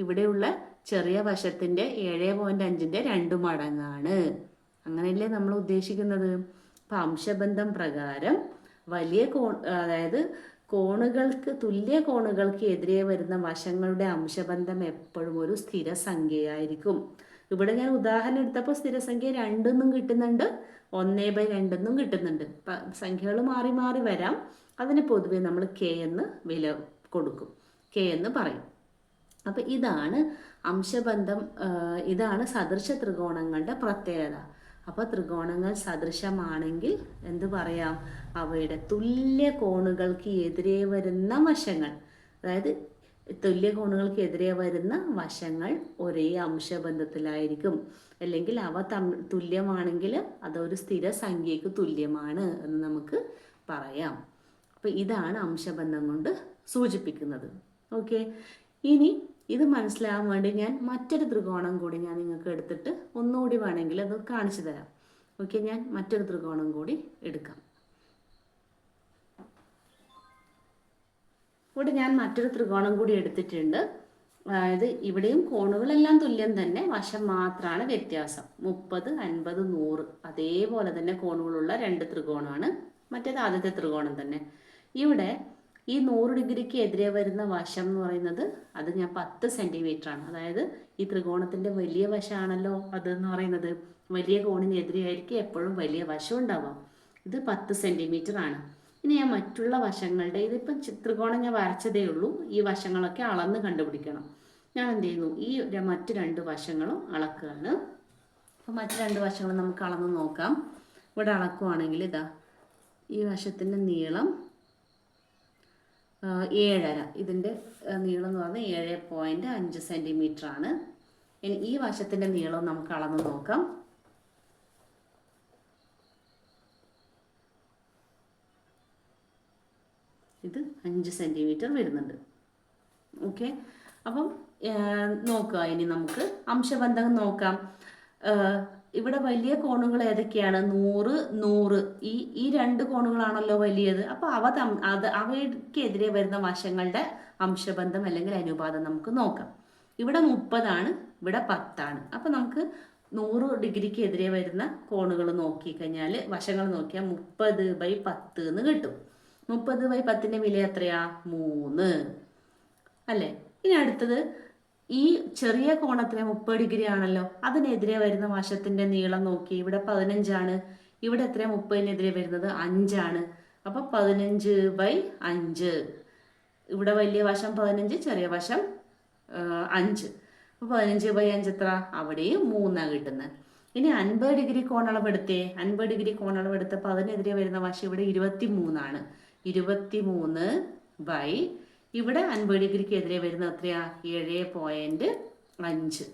ഇവിടെയുള്ള ചെറിയ വശത്തിൻ്റെ 7.5ൻ്റെ 2 മടങ്ങാണ്. അങ്ങനെയല്ലേ നമ്മൾ ഉദ്ദേശിക്കുന്നത്. അപ്പം അംശബന്ധം പ്രകാരം വലിയ അതായത് തുല്യ കോണുകൾക്ക് എതിരെ വരുന്ന വശങ്ങളുടെ അംശബന്ധം എപ്പോഴും ഒരു സ്ഥിരസംഖ്യയായിരിക്കും. ഇവിടെ ഞാൻ ഉദാഹരണം എടുത്തപ്പോൾ സ്ഥിരസംഖ്യ 2 എന്നും കിട്ടുന്നുണ്ട്, 1/2 എന്നും കിട്ടുന്നുണ്ട്. സംഖ്യകൾ മാറി മാറി വരാം. അതിന് പൊതുവെ നമ്മൾ k എന്ന് വില കൊടുക്കും, k എന്ന് പറയും. അപ്പം ഇതാണ് അംശബന്ധം, ഇതാണ് സദൃശ ത്രികോണങ്ങളുടെ പ്രത്യേകത. അപ്പോൾ ത്രികോണങ്ങൾ സദൃശമാണെങ്കിൽ എന്ത് പറയാം? അവയുടെ തുല്യ കോണുകൾക്ക് എതിരെ വരുന്ന വശങ്ങൾ, അതായത് തുല്യ കോണുകൾക്ക് എതിരെ വരുന്ന വശങ്ങൾ ഒരേ അംശബന്ധത്തിലായിരിക്കും. അല്ലെങ്കിൽ അവ തുല്യമാണെങ്കിൽ അതൊരു സ്ഥിര സംഖ്യയ്ക്ക് തുല്യമാണ് എന്ന് നമുക്ക് പറയാം. അപ്പോൾ ഇതാണ് അംശബന്ധം കൊണ്ട് സൂചിപ്പിക്കുന്നത്. ഓക്കെ, ഇനി ഇത് മനസ്സിലാകാൻ വേണ്ടി ഞാൻ മറ്റൊരു ത്രികോണം കൂടി ഞാൻ നിങ്ങൾക്ക് എടുത്തിട്ട് ഒന്നുകൂടി വേണമെങ്കിൽ അത് കാണിച്ചു തരാം. ഓക്കെ, ഞാൻ മറ്റൊരു ത്രികോണം കൂടി എടുക്കാം. ഇവിടെ ഞാൻ മറ്റൊരു ത്രികോണം കൂടി എടുത്തിട്ടുണ്ട്. അതായത് ഇവിടെയും കോണുകളെല്ലാം തുല്യം തന്നെ, വശം മാത്രമാണ് വ്യത്യാസം. 30, 50, 100 അതേപോലെ തന്നെ കോണുകളുള്ള 2 ത്രികോണമാണ്. മറ്റേത് ആദ്യത്തെ ത്രികോണം തന്നെ. ഇവിടെ ഈ 100 ഡിഗ്രിക്ക് എതിരെ വരുന്ന വശം എന്ന് പറയുന്നത് അത് ഞാൻ 10 സെൻറ്റിമീറ്റർ ആണ്. അതായത് ഈ ത്രികോണത്തിൻ്റെ വലിയ വശമാണല്ലോ അതെന്ന് പറയുന്നത്. വലിയ കോണിന് എതിരെയായിരിക്കും എപ്പോഴും വലിയ വശം ഉണ്ടാവാം. ഇത് 10 സെൻറ്റിമീറ്റർ ആണ്. ഇനി ഞാൻ മറ്റുള്ള വശങ്ങളുടെ, ഇതിപ്പം ത്രികോണം ഞാൻ വരച്ചതേ ഉള്ളൂ, ഈ വശങ്ങളൊക്കെ അളന്ന് കണ്ടുപിടിക്കണം. ഞാൻ എന്ത് ചെയ്യുന്നു? ഈ മറ്റ് 2 വശങ്ങളും അളക്കുകയാണ്. അപ്പോൾ മറ്റ് 2 വശങ്ങളും നമുക്ക് അളന്ന് നോക്കാം. ഇവിടെ അളക്കുവാണെങ്കിൽ ഇതാ ഈ വശത്തിൻ്റെ നീളം 7.5, ഇതിൻ്റെ നീളം എന്ന് പറഞ്ഞാൽ 7.5 സെൻറ്റിമീറ്റർ ആണ്. ഇനി ഈ വശത്തിൻ്റെ നീളം നമുക്ക് അളന്ന് നോക്കാം. ഇത് 5 സെൻറ്റിമീറ്റർ വരുന്നുണ്ട്. ഓക്കെ, അപ്പം നോക്കുക. ഇനി നമുക്ക് അംശബന്ധം നോക്കാം. ഇവിടെ വലിയ കോണുകൾ ഏതൊക്കെയാണ്? 100, 100. ഈ രണ്ട് കോണുകളാണല്ലോ വലിയത്. അപ്പോൾ അവയ്ക്കെതിരെ വരുന്ന വശങ്ങളുടെ അംശബന്ധം അല്ലെങ്കിൽ അനുപാതം നമുക്ക് നോക്കാം. ഇവിടെ 30 ഇവിടെ 10. അപ്പോൾ നമുക്ക് 100 ഡിഗ്രിക്ക് എതിരെ വരുന്ന കോണുകൾ നോക്കിക്കഴിഞ്ഞാൽ വശങ്ങൾ നോക്കിയാൽ 30/10 എന്ന് കിട്ടും. 30/10ൻ്റെ വില എത്രയാ? 3 അല്ലേ? ഇനി അടുത്തത് ഈ ചെറിയ കോണത്തിന് 30 ഡിഗ്രി ആണല്ലോ, അതിനെതിരെ വരുന്ന വശത്തിൻ്റെ നീളം നോക്കി. ഇവിടെ 15. ഇവിടെ എത്രയാ 30-നെതിരെ വരുന്നത്? 5. അപ്പോൾ 15/5. ഇവിടെ വലിയ വശം 15, ചെറിയ വശം 5. അപ്പോൾ 15/5 എത്ര? അവിടെയും 3 കിട്ടുന്നത്. ഇനി 50 ഡിഗ്രി കോണളവെടുത്തേ. 50 ഡിഗ്രി കോണളവെടുത്തപ്പോൾ അതിനെതിരെ വരുന്ന വശം ഇവിടെ 23. 23 ഇവിടെ 50 ഡിഗ്രിക്ക് എതിരെ വരുന്ന എത്രയാ? 7.5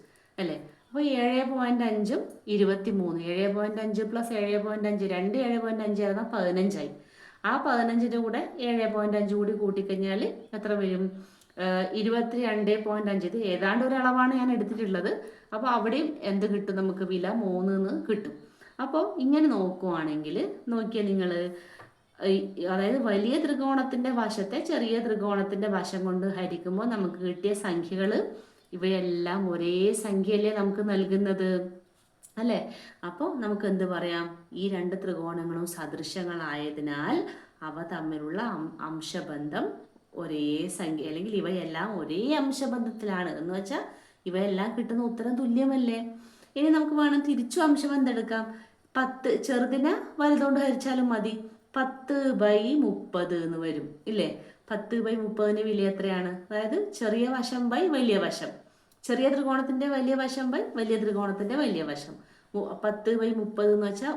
അല്ലേ? അപ്പോൾ 7.5ഉം 23. 7.5 + 7.5 2 7.5 ആയിരുന്ന 15 ആ 15ൻ്റെ കൂടെ 7.5 കൂടി കൂട്ടിക്കഴിഞ്ഞാൽ എത്ര വരും? 22.5. ഇത് ഏതാണ്ട് ഒരളവാണ് ഞാൻ എടുത്തിട്ടുള്ളത്. അപ്പോൾ അവിടെയും എന്ത് കിട്ടും? നമുക്ക് വില 3 കിട്ടും. അപ്പോൾ ഇങ്ങനെ നോക്കുവാണെങ്കിൽ നോക്കിയാൽ നിങ്ങൾ, അതായത് വലിയ ത്രികോണത്തിൻ്റെ വശത്തെ ചെറിയ ത്രികോണത്തിൻ്റെ വശം കൊണ്ട് ഹരിക്കുമ്പോൾ നമുക്ക് കിട്ടിയ സംഖ്യകൾ ഇവയെല്ലാം ഒരേ സംഖ്യയല്ലേ നമുക്ക് നൽകുന്നത് അല്ലേ? അപ്പോൾ നമുക്ക് എന്ത് പറയാം? ഈ രണ്ട് ത്രികോണങ്ങളും സദൃശങ്ങളായതിനാൽ അവ തമ്മിലുള്ള അംശബന്ധം ഒരേ സംഖ്യ, അല്ലെങ്കിൽ ഇവയെല്ലാം ഒരേ അംശബന്ധത്തിലാണ് എന്ന് വെച്ചാൽ ഇവയെല്ലാം കിട്ടുന്ന ഉത്തരം തുല്യമല്ലേ? ഇനി നമുക്ക് വേണം തിരിച്ചു അംശബന്ധം എടുക്കാം. 10 ചെറുതിനെ വലുതുകൊണ്ട് ഹരിച്ചാലും മതി. 10/30 എന്ന് വരും ഇല്ലേ? 10/30ന് വില എത്രയാണ്? അതായത് ചെറിയ വശം ബൈ വലിയ വശം, ചെറിയ ത്രികോണത്തിന്റെ വലിയ വശം ബൈ വലിയ ത്രികോണത്തിന്റെ വലിയ വശം. 10/30 എന്ന് വെച്ചാൽ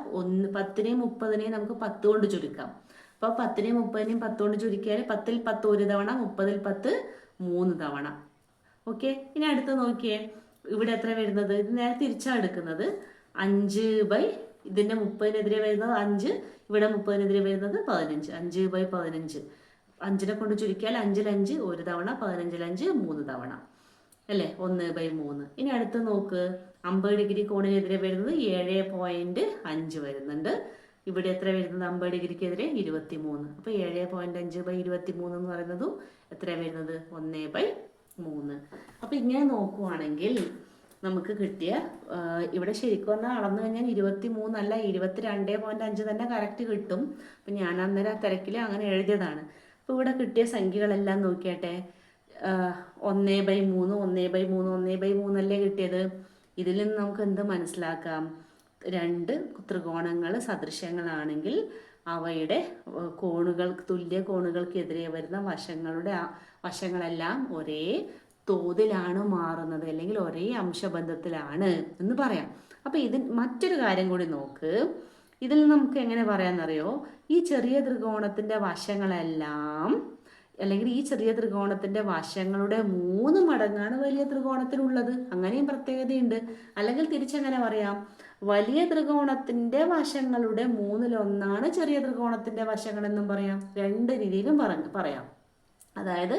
10നെയും 30നെയും നമുക്ക് 10 കൊണ്ട് ചുരുക്കാം. അപ്പോൾ 10നെയും 30നെയും 10 കൊണ്ട് ചുരുക്കിയാൽ 10ൽ 10 ഒരു തവണ, 30ൽ 10 3 തവണ. ഓക്കെ, ഇനി അടുത്ത് നോക്കിയേ. ഇവിടെ എത്ര വരുന്നത്? ഇത് നേരെ തിരിച്ചാണ് എടുക്കുന്നത്. 5 ഇതിൻ്റെ 30നെതിരെ വരുന്നത് 5, ഇവിടെ 30നെതിരെ വരുന്നത് 15. 5/15. 5നെ കൊണ്ട് ചുരുക്കിയാൽ 5ൽ 5 ഒരു തവണ, 15ൽ 5 3 തവണ അല്ലേ? 1/3. ഇനി അടുത്ത് നോക്ക്. 50 ഡിഗ്രി കോണിനെതിരെ വരുന്നത് 7.5 വരുന്നുണ്ട്. ഇവിടെ എത്ര വരുന്നത്? 50 ഡിഗ്രിക്കെതിരെ 23. അപ്പോൾ 7.5/23 എന്ന് പറയുന്നതും എത്ര വരുന്നത്? 1/3. അപ്പോൾ ഇങ്ങനെ നോക്കുവാണെങ്കിൽ നമുക്ക് കിട്ടിയ ഇവിടെ ശരിക്കും പറഞ്ഞാൽ അളന്നു കഴിഞ്ഞാൽ 23 അല്ല 22.5 തന്നെ കറക്റ്റ് കിട്ടും. അപ്പം ഞാൻ അന്നേരം ആ തിരക്കിൽ അങ്ങനെ എഴുതിയതാണ്. അപ്പോൾ ഇവിടെ കിട്ടിയ സംഖ്യകളെല്ലാം നോക്കിയാട്ടെ. 1/3, 1/3 അല്ലേ കിട്ടിയത്? ഇതിൽ നിന്ന് നമുക്ക് എന്ത് മനസ്സിലാക്കാം? രണ്ട് ത്രികോണങ്ങൾ സദൃശ്യങ്ങളാണെങ്കിൽ അവയുടെ കോണുകൾ, തുല്യ കോണുകൾക്കെതിരെ വരുന്ന വശങ്ങളെല്ലാം ഒരേ തോതിലാണ് മാറുന്നത്, അല്ലെങ്കിൽ ഒരേ അംശബന്ധത്തിലാണ് എന്ന് പറയാം. അപ്പോൾ മറ്റൊരു കാര്യം കൂടി നോക്ക്. ഇതിൽ നമുക്ക് എങ്ങനെ പറയാമെന്നറിയോ? ഈ ചെറിയ ത്രികോണത്തിൻ്റെ വശങ്ങളെല്ലാം, അല്ലെങ്കിൽ ഈ ചെറിയ ത്രികോണത്തിൻ്റെ വശങ്ങളുടെ 3 മടങ്ങാണ് വലിയ ത്രികോണത്തിനുള്ളത്. അങ്ങനെയും പ്രത്യേകതയുണ്ട്. അല്ലെങ്കിൽ തിരിച്ചെങ്ങനെ പറയാം? വലിയ ത്രികോണത്തിൻ്റെ വശങ്ങളുടെ 1/3 ചെറിയ ത്രികോണത്തിൻ്റെ വശങ്ങളെന്നും പറയാം. രണ്ട് രീതിയിലും പറയാം. അതായത്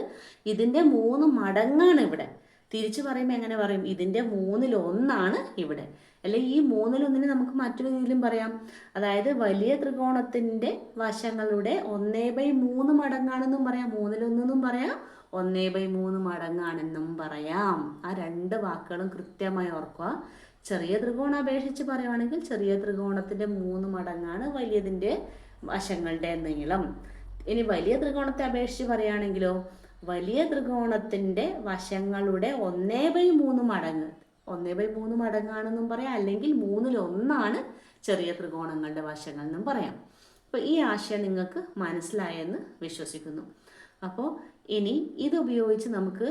ഇതിൻ്റെ 3 മടങ്ങാണ് ഇവിടെ. തിരിച്ചു പറയുമ്പോൾ എങ്ങനെ പറയും? ഇതിൻ്റെ 1/3 ഇവിടെ. അല്ലെങ്കിൽ ഈ 1/3 നമുക്ക് മറ്റൊരു രീതിയിലും പറയാം. അതായത് വലിയ ത്രികോണത്തിൻ്റെ വശങ്ങളുടെ 1/3 മടങ്ങാണെന്നും പറയാം, 1/1 പറയാം, 1/3 മടങ്ങാണെന്നും പറയാം. ആ രണ്ട് വാക്കുകളും കൃത്യമായി ഓർക്കുക. ചെറിയ ത്രികോണം അപേക്ഷിച്ച് പറയുവാണെങ്കിൽ ചെറിയ ത്രികോണത്തിൻ്റെ 3 മടങ്ങാണ് വലിയതിൻ്റെ വശങ്ങളുടെ നീളം. ഇനി വലിയ ത്രികോണത്തെ അപേക്ഷിച്ച് പറയുകയാണെങ്കിലോ വലിയ ത്രികോണത്തിൻ്റെ വശങ്ങളുടെ 1/3 മടങ്ങ്, 1/3 മടങ്ങാണെന്നും പറയാം, അല്ലെങ്കിൽ 1/1 ചെറിയ ത്രികോണങ്ങളുടെ വശങ്ങൾ എന്നും പറയാം. അപ്പോൾ ഈ ആശയം നിങ്ങൾക്ക് മനസ്സിലായെന്ന് വിശ്വസിക്കുന്നു. അപ്പോൾ ഇനി ഇതുപയോഗിച്ച് നമുക്ക്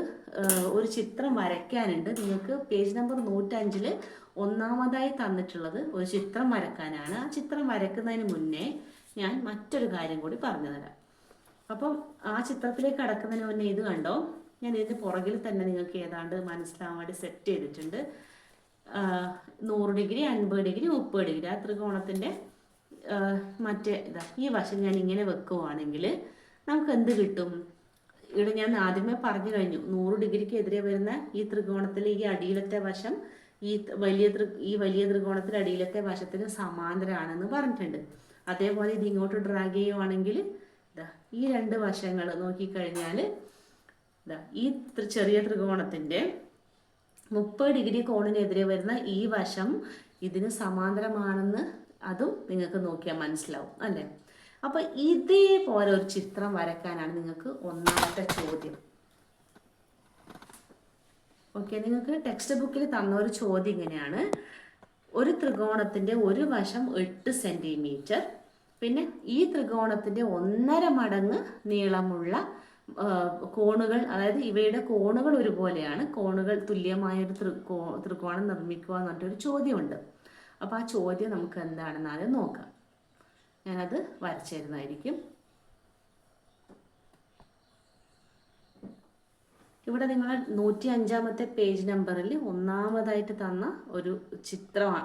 ഒരു ചിത്രം വരയ്ക്കാനുണ്ട്. നിങ്ങൾക്ക് പേജ് നമ്പർ 105 ഒന്നാമതായി തന്നിട്ടുള്ളത് ഒരു ചിത്രം വരയ്ക്കാനാണ്. ആ ചിത്രം വരയ്ക്കുന്നതിന് മുന്നേ ഞാൻ മറ്റൊരു കാര്യം കൂടി പറഞ്ഞു തരാം. അപ്പം ആ ചിത്രത്തിലേക്ക് കടക്കുന്നതിന് മുന്നേ ഇത് കണ്ടോ, ഞാൻ ഇതിൻ്റെ പുറകിൽ തന്നെ നിങ്ങൾക്ക് ഏതാണ്ട് മനസ്സിലാവാൻ വേണ്ടി സെറ്റ് ചെയ്തിട്ടുണ്ട്. 100 ഡിഗ്രി, 50 ഡിഗ്രി, 30 ഡിഗ്രി ആ ത്രികോണത്തിൻ്റെ മറ്റേ ഈ വശം ഞാൻ ഇങ്ങനെ വെക്കുവാണെങ്കിൽ നമുക്ക് എന്ത് കിട്ടും? ഇവിടെ ഞാൻ ആദ്യമേ പറഞ്ഞു കഴിഞ്ഞു, 100 ഡിഗ്രിക്ക് എതിരെ വരുന്ന ഈ ത്രികോണത്തിൽ ഈ അടിയിലത്തെ വശം ഈ വലിയ ത്രികോണത്തിൽ അടിയിലത്തെ വശത്തിന് സമാന്തരമാണെന്ന് പറഞ്ഞിട്ടുണ്ട്. അതേപോലെ ഇത് ഇങ്ങോട്ട് ഡ്രാഗ് ചെയ്യുവാണെങ്കിൽ ഈ രണ്ട് വശങ്ങൾ നോക്കിക്കഴിഞ്ഞാൽ ഈ ചെറിയ ത്രികോണത്തിൻ്റെ 30 ഡിഗ്രി കോണിനെതിരെ വരുന്ന ഈ വശം ഇതിന് സമാന്തരമാണെന്ന് അതും നിങ്ങൾക്ക് നോക്കിയാൽ മനസ്സിലാവും അല്ലേ? അപ്പോൾ ഇതേപോലെ ഒരു ചിത്രം വരയ്ക്കാനാണ് നിങ്ങൾക്ക് ഒന്നാമത്തെ ചോദ്യം. ഓക്കെ, നിങ്ങൾക്ക് ടെക്സ്റ്റ് ബുക്കിൽ തന്ന ഒരു ചോദ്യം ഇങ്ങനെയാണ്: ഒരു ത്രികോണത്തിൻ്റെ ഒരു വശം 8 സെൻറ്റിമീറ്റർ, പിന്നെ ഈ ത്രികോണത്തിൻ്റെ 1.5 മടങ്ങ് നീളമുള്ള കോണുകൾ, അതായത് ഇവയുടെ കോണുകൾ ഒരുപോലെയാണ്, കോണുകൾ തുല്യമായൊരു ത്രികോണം നിർമ്മിക്കുക എന്ന് പറഞ്ഞിട്ടൊരു ചോദ്യമുണ്ട്. അപ്പോൾ ആ ചോദ്യം നമുക്ക് എന്താണെന്ന് ആദ്യം നോക്കാം. ഞാനത് വരച്ചു തരുന്നതായിരിക്കും. ഇവിടെ നിങ്ങൾ 105-ാമത്തെ പേജ് നമ്പറിൽ ഒന്നാമതായിട്ട് തന്ന ഒരു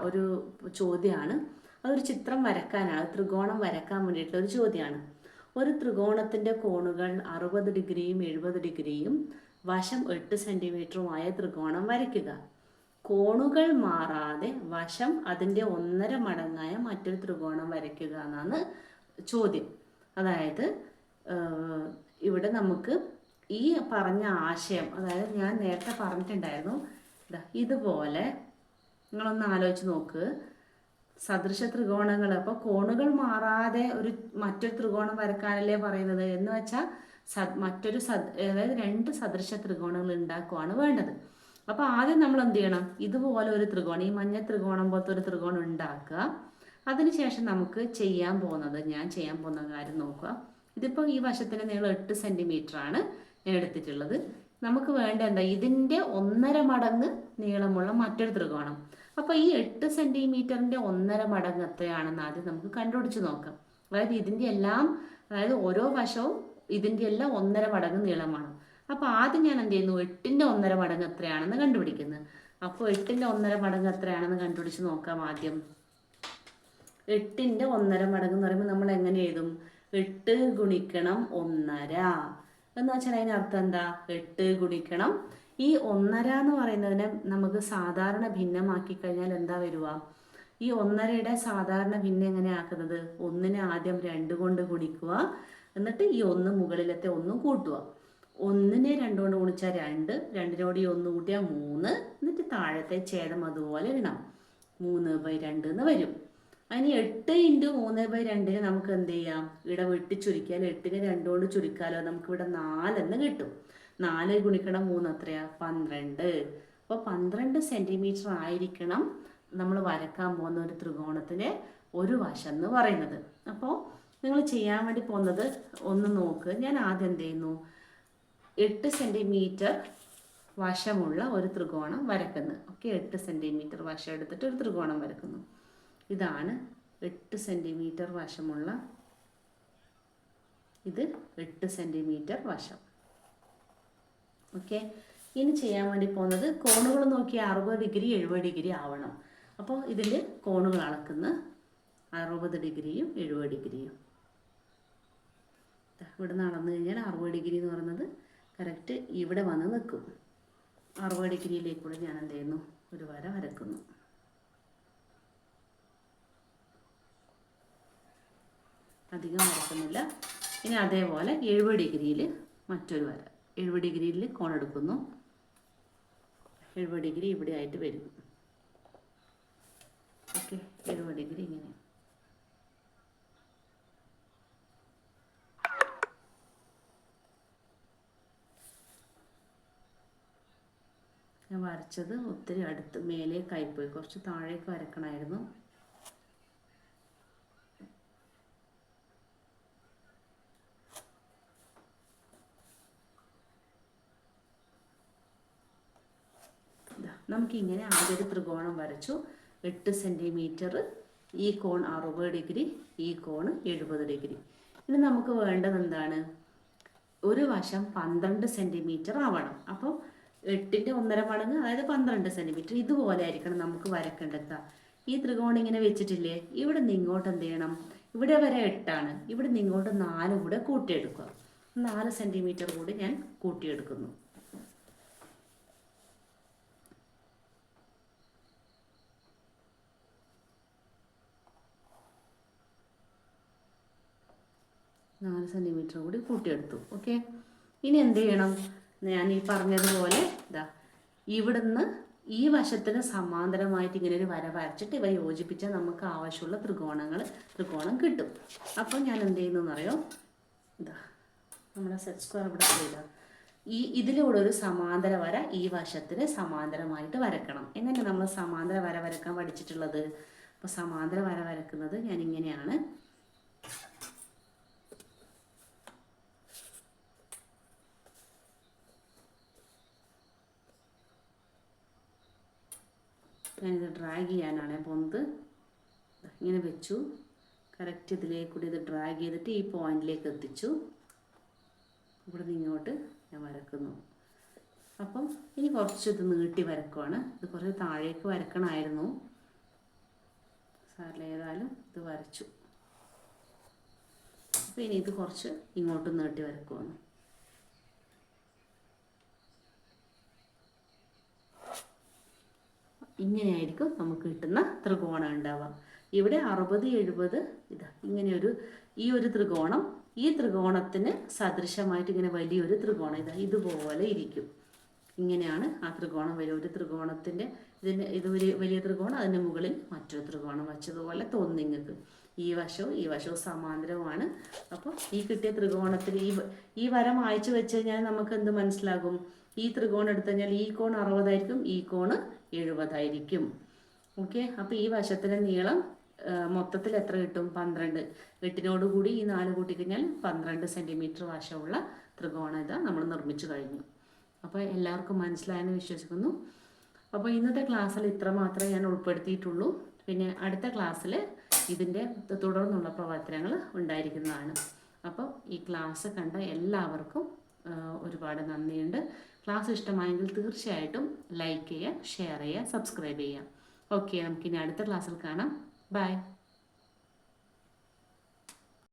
ഒരു ചോദ്യമാണ്. അതൊരു ചിത്രം വരക്കാനാണ്, ത്രികോണം വരക്കാൻ വേണ്ടിയിട്ടുള്ള ഒരു ചോദ്യമാണ്. ഒരു ത്രികോണത്തിൻ്റെ കോണുകൾ 60 ഡിഗ്രിയും 70 ഡിഗ്രിയും വശം 8 സെൻറ്റിമീറ്ററുമായ ത്രികോണം വരയ്ക്കുക. കോണുകൾ മാറാതെ വശം അതിൻ്റെ 1.5 മടങ്ങായ മറ്റൊരു ത്രികോണം വരയ്ക്കുക എന്നാണ് ചോദ്യം. അതായത് ഇവിടെ നമുക്ക് ഈ പറഞ്ഞ ആശയം, അതായത് ഞാൻ നേരത്തെ പറഞ്ഞിട്ടുണ്ടായിരുന്നു, ഇതുപോലെ നിങ്ങളൊന്ന് ആലോചിച്ച് നോക്ക്. സദൃശ ത്രികോണങ്ങൾ, അപ്പോൾ കോണുകൾ മാറാതെ മറ്റൊരു ത്രികോണം വരക്കാനല്ലേ പറയുന്നത്, എന്ന് വെച്ചാൽ അതായത് 2 സദൃശ ത്രികോണങ്ങൾ ഉണ്ടാക്കുകയാണ് വേണ്ടത്. അപ്പോൾ ആദ്യം നമ്മൾ എന്ത് ചെയ്യണം? ഇതുപോലെ ഒരു ത്രികോണം, ഈ മഞ്ഞ ത്രികോണം പോലത്തെ ഒരു ത്രികോണം ഉണ്ടാക്കുക. അതിനുശേഷം നമുക്ക് ഞാൻ ചെയ്യാൻ പോകുന്ന കാര്യം നോക്കുക. ഇതിപ്പോൾ ഈ വശത്തിന് നീളം 8 സെൻറ്റിമീറ്റർ ആണ് ഞാൻ എടുത്തിട്ടുള്ളത്. നമുക്ക് വേണ്ട എന്താ? ഇതിൻ്റെ 1.5 മടങ്ങ് നീളമുള്ള മറ്റൊരു ത്രികോണം. അപ്പോൾ ഈ 8 സെൻറ്റിമീറ്ററിൻ്റെ 1.5 മടങ്ങ് എത്രയാണെന്ന് ആദ്യം നമുക്ക് കണ്ടുപിടിച്ച് നോക്കാം. അതായത് ഓരോ വശവും ഇതിൻ്റെ എല്ലാം 1.5 മടങ്ങ് നീളമാണ്. അപ്പോൾ ആദ്യം ഞാൻ എന്ത് ചെയ്യുന്നു? 8ൻ്റെ 1.5 മടങ്ങ് എത്രയാണെന്ന് കണ്ടുപിടിക്കുന്നത്. അപ്പോൾ 8ൻ്റെ 1.5 മടങ്ങ് എത്രയാണെന്ന് കണ്ടുപിടിച്ച് നോക്കാം ആദ്യം. 8ൻ്റെ 1.5 മടങ്ങ് എന്ന് പറയുമ്പോൾ നമ്മൾ എങ്ങനെ എഴുതും? 8 ഗുണിക്കണം 1.5 എന്ന് വെച്ചാൽ അതിനർത്ഥം എന്താ? 8 ഗുണിക്കണം ഈ 1.5 എന്ന് പറയുന്നതിനെ നമുക്ക് സാധാരണ ഭിന്നമാക്കി കഴിഞ്ഞാൽ എന്താ വരിക? ഈ 1.5യുടെ സാധാരണ ഭിന്നം എങ്ങനെ ആക്കുന്നത്? 1നെ ആദ്യം 2 കൊണ്ട് ഗുണിക്കുക, എന്നിട്ട് ഈ 1 മുകളിലത്തെ 1 കൂട്ടുക. 1നെ 2 കൊണ്ട് ഗുണിച്ചാൽ 2, 2നോട് ഈ 1 കൂട്ടിയാൽ 3, എന്നിട്ട് താഴത്തെ ഛേദം അതുപോലെ ഇടണം. 3/2 എന്ന് വരും. അതിന് 8 × 3/2 നമുക്ക് എന്ത് ചെയ്യാം? ഇവിടെ വെട്ടി ചുരുക്കിയാൽ 8നെ 2 കൊണ്ട് ചുരുക്കാലോ, നമുക്കിവിടെ 4 എന്ന് കിട്ടും. 4 ഗുണിക്കണം 3 എത്രയാ? 12. അപ്പോൾ 12 സെൻറ്റിമീറ്റർ ആയിരിക്കണം നമ്മൾ വരക്കാൻ പോകുന്ന ഒരു ത്രികോണത്തിൻ്റെ ഒരു വശം എന്ന് പറയുന്നത്. അപ്പോൾ നിങ്ങൾ ചെയ്യാൻ വേണ്ടി പോകുന്നത് ഒന്ന് നോക്ക്. ഞാൻ ആദ്യം എന്ത് ചെയ്യുന്നു? 8 സെൻറ്റിമീറ്റർ വശമുള്ള ഒരു ത്രികോണം വരക്കുന്നു. ഓക്കെ, 8 സെൻറ്റിമീറ്റർ വശം എടുത്തിട്ട് ഒരു ത്രികോണം വരക്കുന്നു. ഇതാണ് 8 സെൻറ്റിമീറ്റർ വശമുള്ള, ഇത് 8 സെൻറ്റിമീറ്റർ വശം. ഓക്കെ, ഇനി ചെയ്യാൻ വേണ്ടി പോകുന്നത് കോണുകൾ നോക്കി 60 ഡിഗ്രി 70 ഡിഗ്രി ആവണം. അപ്പോൾ ഇതിൽ കോണുകൾ അളക്കുന്ന 60 ഡിഗ്രിയും 70 ഡിഗ്രിയും. ഇവിടെ നടന്നു കഴിഞ്ഞാൽ 60 ഡിഗ്രി എന്ന് പറയുന്നത് കറക്റ്റ് ഇവിടെ വന്ന് നിൽക്കും. 60 ഡിഗ്രിയിലേക്കൂടെ ഞാൻ എന്ത് ചെയ്യുന്നു? ഒരു വര വരക്കുന്നു. അധികം വരക്കുന്നില്ല. ഇനി അതേപോലെ 70 ഡിഗ്രിയിൽ മറ്റൊരു വര, 70 ഡിഗ്രിയിൽ കോണെടുക്കുന്നു. 70 ഡിഗ്രി ഇവിടെ ആയിട്ട് വരും. ഓക്കെ, 70 ഡിഗ്രി ഇങ്ങനെ. ഞാൻ വരച്ചത് ഒത്തിരി അടുത്ത് മേലേക്കായിപ്പോയി, കുറച്ച് താഴേക്ക് വരക്കണമായിരുന്നു. നമുക്കിങ്ങനെ ആദ്യം ഒരു ത്രികോണം വരച്ചു. 8 സെൻറ്റിമീറ്റർ, ഈ കോൺ 60 ഡിഗ്രി, ഈ കോൺ 70 ഡിഗ്രി. ഇനി നമുക്ക് വേണ്ടത് എന്താണ്? ഒരു വശം 12 സെൻറ്റിമീറ്റർ ആവണം. അപ്പോൾ 8ൻ്റെ 1.5 മടങ്ങ്, അതായത് 12 സെൻറ്റിമീറ്റർ. ഇതുപോലെ ആയിരിക്കണം നമുക്ക് വരക്കേണ്ടത്. ഈ ത്രികോണം ഇങ്ങനെ വെച്ചിട്ടില്ലേ, ഇവിടെ നിന്ന് ഇങ്ങോട്ട് എന്ത് ചെയ്യണം? ഇവിടെ വരെ 8 ആണ്, ഇവിടെ നിന്ന് ഇങ്ങോട്ട് 4 കൂടെ കൂട്ടിയെടുക്കുക. 4 സെൻറ്റിമീറ്റർ കൂടി ഞാൻ കൂട്ടിയെടുക്കുന്നു. കൂടി കൂട്ടിയെടുത്തു. ഓക്കെ, ഇനി എന്ത് ചെയ്യണം? ഞാൻ ഈ പറഞ്ഞതുപോലെ ഇവിടുന്ന് ഈ വശത്തിന് സമാന്തരമായിട്ട് ഇങ്ങനെ ഒരു വര വരച്ചിട്ട് ഇവ യോജിപ്പിച്ചാൽ നമുക്ക് ആവശ്യമുള്ള ത്രികോണം കിട്ടും. അപ്പോൾ ഞാൻ എന്ത് ചെയ്യുന്നു എന്നറിയോ? നമ്മുടെ സെറ്റ് സ്ക്വയർ ഇവിടെ ചെയ്താൽ ഇതിലൂടെ ഒരു സമാന്തര വര ഈ വശത്തിന് സമാന്തരമായിട്ട് വരക്കണം. എങ്ങനെ നമ്മൾ സമാന്തര വര വരക്കാൻ പഠിച്ചിട്ടുള്ളത്? അപ്പോൾ സമാന്തര വര വരക്കുന്നത് ഞാൻ ഇങ്ങനെയാണ്. ഞാനിത് ഡ്രാഗ് ചെയ്യാനാണ് പോകുന്നത്. ഇങ്ങനെ വെച്ചു, കറക്റ്റ് ഇതിലേക്ക് കൂടി ഇത് ഡ്രാഗ് ചെയ്തിട്ട് ഈ പോയിന്റിലേക്ക് എത്തിച്ചു. ഇവിടെ നിന്ന് ഇങ്ങോട്ട് ഞാൻ വരക്കുന്നു. അപ്പം ഇനി കുറച്ച് ഇത് നീട്ടി വരക്കുവാണ്. ഇത് കുറച്ച് താഴേക്ക് വരക്കണമായിരുന്നു, സാറിൽ ഏതായാലും ഇത് വരച്ചു. അപ്പോൾ ഇനി ഇത് കുറച്ച് ഇങ്ങോട്ട് നീട്ടി വരക്കുവാണ്. ഇങ്ങനെയായിരിക്കും നമുക്ക് കിട്ടുന്ന ത്രികോണം ഉണ്ടാവുക. ഇവിടെ 60, 70 ഇങ്ങനെയൊരു ഈ ഒരു ത്രികോണം, ഈ ത്രികോണത്തിന് സദൃശമായിട്ട് ഇങ്ങനെ വലിയൊരു ത്രികോണം ഇതുപോലെ ഇരിക്കും. ഇങ്ങനെയാണ് ആ ത്രികോണം വരും. ഒരു ത്രികോണത്തിൻ്റെ ഇത് വലിയ ത്രികോണം, അതിൻ്റെ മുകളിൽ മറ്റൊരു ത്രികോണം വച്ചതുപോലെ തോന്നും നിങ്ങൾക്ക്. ഈ വശവും സമാന്തരവുമാണ്. അപ്പോൾ ഈ കിട്ടിയ ത്രികോണത്തിൽ ഈ വര മായ്ച്ചു വെച്ച് കഴിഞ്ഞാൽ നമുക്ക് എന്ത് മനസ്സിലാകും? ഈ ത്രികോണം എടുത്തു കഴിഞ്ഞാൽ ഈ കോൺ 60 ആയിരിക്കും, ഈ കോണ് 70 ആയിരിക്കും. ഓക്കെ, അപ്പോൾ ഈ വശത്തിൻ്റെ നീളം മൊത്തത്തിൽ എത്ര കിട്ടും? 12. 8നോട് കൂടി ഈ 4 കൂട്ടിക്കഴിഞ്ഞാൽ 12 സെൻറ്റിമീറ്റർ വശമുള്ള ത്രികോണം നമ്മൾ നിർമ്മിച്ചു കഴിഞ്ഞു. അപ്പോൾ എല്ലാവർക്കും മനസ്സിലായെന്ന് വിശ്വസിക്കുന്നു. അപ്പോൾ ഇന്നത്തെ ക്ലാസ്സിൽ ഇത്ര മാത്രമേ ഞാൻ ഉൾപ്പെടുത്തിയിട്ടുള്ളൂ. പിന്നെ അടുത്ത ക്ലാസ്സിൽ ഇതിൻ്റെ തുടർന്നുള്ള പ്രവർത്തനങ്ങൾ ഉണ്ടായിരിക്കുന്നതാണ്. അപ്പോൾ ഈ ക്ലാസ് കണ്ട എല്ലാവർക്കും ഒരുപാട് നന്ദിയുണ്ട്. ക്ലാസ് ഇഷ്ടമായെങ്കിൽ തീർച്ചയായിട്ടും ലൈക്ക് ചെയ്യുക, ഷെയർ ചെയ്യുക, സബ്സ്ക്രൈബ് ചെയ്യുക. ഓക്കെ, നമുക്കിനി അടുത്ത ക്ലാസ്സിൽ കാണാം. ബൈ.